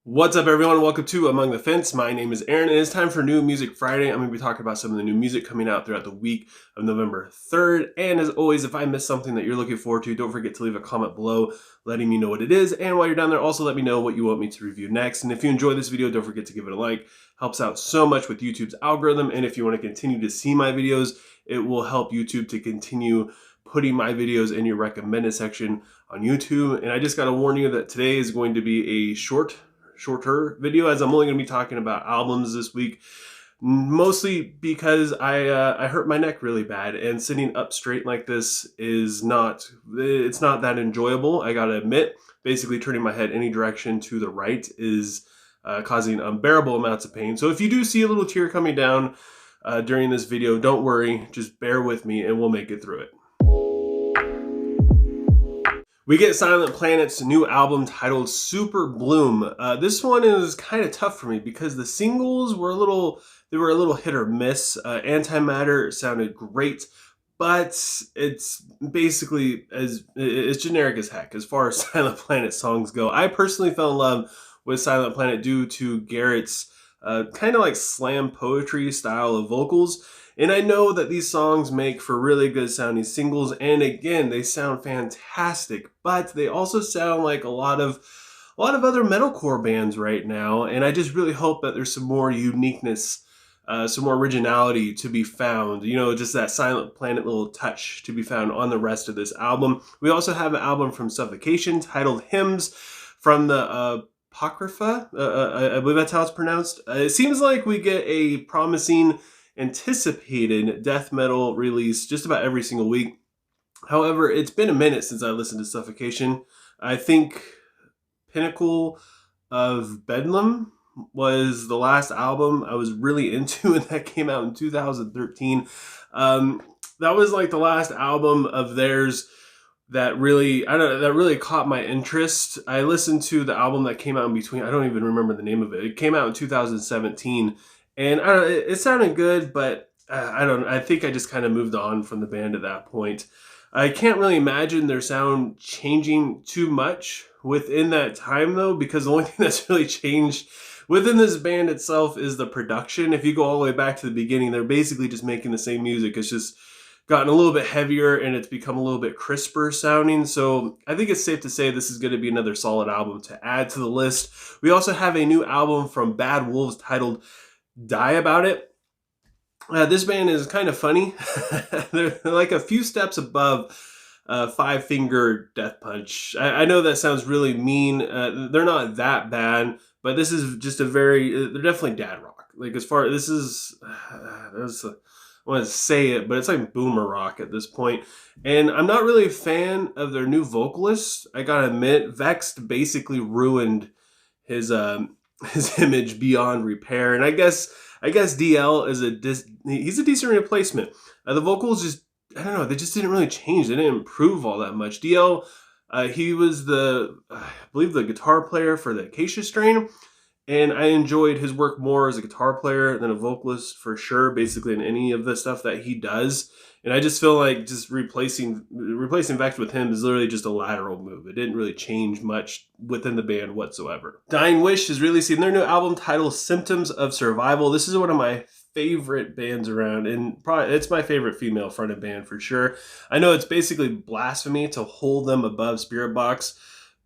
What's up, everyone? Welcome to Among the Fence. My name is Aaron, and it's time for New Music Friday. I'm going to be talking about some of the new music coming out throughout the week of November 3rd. And as always, if I miss something that you're looking forward to, don't forget to leave a comment below letting me know what it is. And while you're down there, also let me know what you want me to review next. And if you enjoy this video, don't forget to give it a like. Helps out so much with YouTube's algorithm. And if you want to continue to see my videos, it will help YouTube to continue putting my videos in your recommended section on YouTube. And I just got to warn you that today is going to be a shorter video, as I'm only going to be talking about albums this week, mostly because I hurt my neck really bad, and sitting up straight like this is not that enjoyable. I gotta admit, basically turning my head any direction to the right is causing unbearable amounts of pain. So if you do see a little tear coming down during this video, don't worry, just bear with me and we'll make it through it. We get Silent Planet's new album titled Superbloom. This one is kind of tough for me because the singles were a little hit or miss. Antimatter sounded great, but it's basically it's generic as heck as far as Silent Planet songs go. I personally fell in love with Silent Planet due to Garrett's kind of like slam poetry style of vocals. And I know that these songs make for really good sounding singles, and again, they sound fantastic, but they also sound like a lot of other metalcore bands right now, and I just really hope that there's some more uniqueness, some more originality to be found, you know, just that Silent Planet little touch to be found on the rest of this album. We also have an album from Suffocation titled Hymns from the Apocrypha, I believe that's how it's pronounced. It seems like we get a promising anticipated death metal release just about every single week. However, it's been a minute since I listened to Suffocation. I think Pinnacle of Bedlam was the last album I was really into, and that came out in 2013. That was like the last album of theirs that really, that really caught my interest. I listened to the album that came out in between. I don't even remember the name of it. It came out in 2017. And it sounded good, but I think I just kind of moved on from the band at that point. I can't really imagine their sound changing too much within that time, though, because the only thing that's really changed within this band itself is the production. If you go all the way back to the beginning, they're basically just making the same music. It's just gotten a little bit heavier and it's become a little bit crisper sounding. So I think it's safe to say this is going to be another solid album to add to the list. We also have a new album from Bad Wolves titled Die About It. This band is kind of funny. They're like a few steps above Five Finger Death Punch. I know that sounds really mean. They're not that bad, but this is just they're definitely dad rock. Like, as far this is, I want to say it, but it's like boomer rock at this point. And I'm not really a fan of their new vocalist. I gotta admit, Vexed basically ruined his image beyond repair. And I guess DL is he's a decent replacement. The vocals just, I don't know, they just didn't really change. They didn't improve all that much. DL, he was I believe the guitar player for the Acacia Strain, and I enjoyed his work more as a guitar player than a vocalist for sure, basically in any of the stuff that he does. And I just feel like just replacing Vex with him is literally just a lateral move. It didn't really change much within the band whatsoever. Dying Wish is releasing their new album titled Symptoms of Survival. This is one of my favorite bands around, and probably it's my favorite female fronted band for sure. I know it's basically blasphemy to hold them above Spiritbox,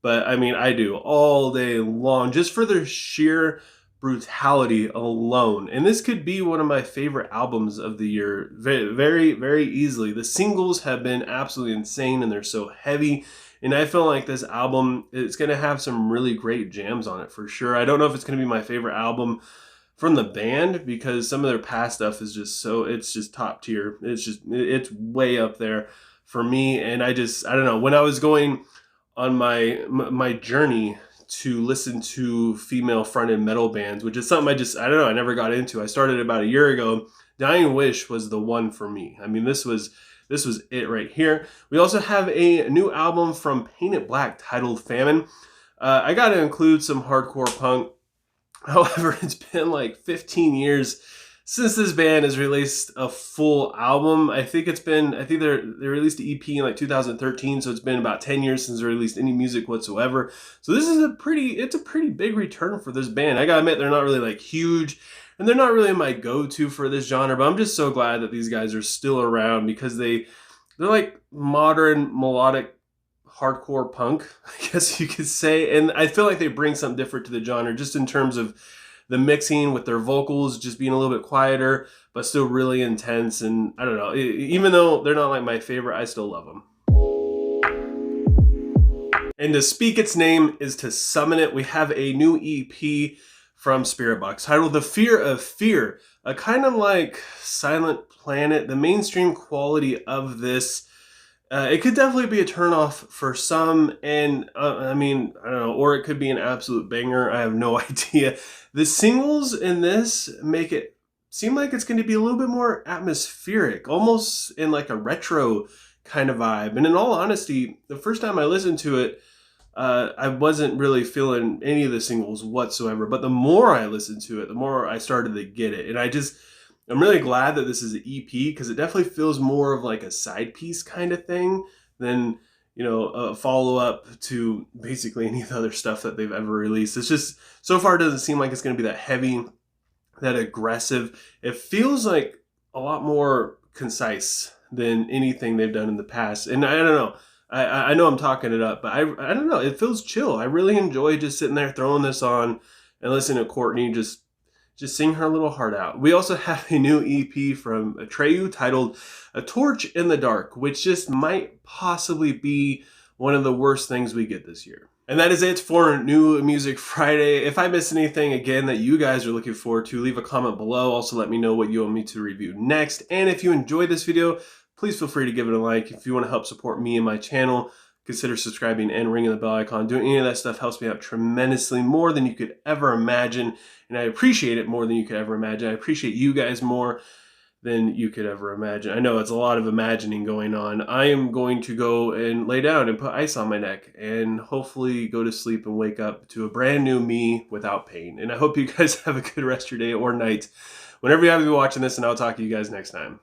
but I mean, I do all day long just for their sheer brutality alone. And this could be one of my favorite albums of the year very, very, very easily. The singles have been absolutely insane and they're so heavy. And I feel like this album is going to have some really great jams on it for sure. I don't know if it's going to be my favorite album from the band because some of their past stuff is just it's just top tier. It's way up there for me. And I don't know, when I was going on my journey to listen to female fronted metal bands, which is something I never got into. I started about a year ago. Dying Wish was the one for me. I mean, this was it right here. We also have a new album from Painted Black titled Famine. I gotta include some hardcore punk. However, it's been like 15 years since this band has released a full album. I think they released the EP in like 2013, so it's been about 10 years since they released any music whatsoever. So this is it's a pretty big return for this band. I gotta admit, they're not really like huge, and they're not really my go-to for this genre, but I'm just so glad that these guys are still around, because they're like modern melodic hardcore punk, I guess you could say. And I feel like they bring something different to the genre, just in terms of the mixing with their vocals just being a little bit quieter, but still really intense. And I don't know, even though they're not like my favorite, I still love them. And to speak its name is to summon it. We have a new EP from Spiritbox titled The Fear of Fear, a kind of like Silent Planet. The mainstream quality of this, it could definitely be a turnoff for some, and I mean, I don't know, or it could be an absolute banger. I have no idea. The singles in this make it seem like it's going to be a little bit more atmospheric, almost in like a retro kind of vibe. And in all honesty, the first time I listened to it, I wasn't really feeling any of the singles whatsoever. But the more I listened to it, the more I started to get it. And I'm really glad that this is an EP, because it definitely feels more of like a side piece kind of thing than, you know, a follow-up to basically any of the other stuff that they've ever released. It's just, so far, it doesn't seem like it's going to be that heavy, that aggressive. It feels like a lot more concise than anything they've done in the past. And I don't know. I know I'm talking it up, but I don't know. It feels chill. I really enjoy just sitting there throwing this on and listening to Courtney just sing her little heart out. We also have a new EP from Atreyu titled A Torch in the Dark, which just might possibly be one of the worst things we get this year. And that is it for New Music Friday. If I missed anything, again, that you guys are looking forward to, leave a comment below. Also, let me know what you want me to review next. And if you enjoyed this video, please feel free to give it a like. If you want to help support me and my channel, consider subscribing and ringing the bell icon. Doing any of that stuff helps me out tremendously, more than you could ever imagine. And I appreciate it more than you could ever imagine. I appreciate you guys more than you could ever imagine. I know it's a lot of imagining going on. I am going to go and lay down and put ice on my neck and hopefully go to sleep and wake up to a brand new me without pain. And I hope you guys have a good rest of your day or night whenever you have to be watching this, and I'll talk to you guys next time.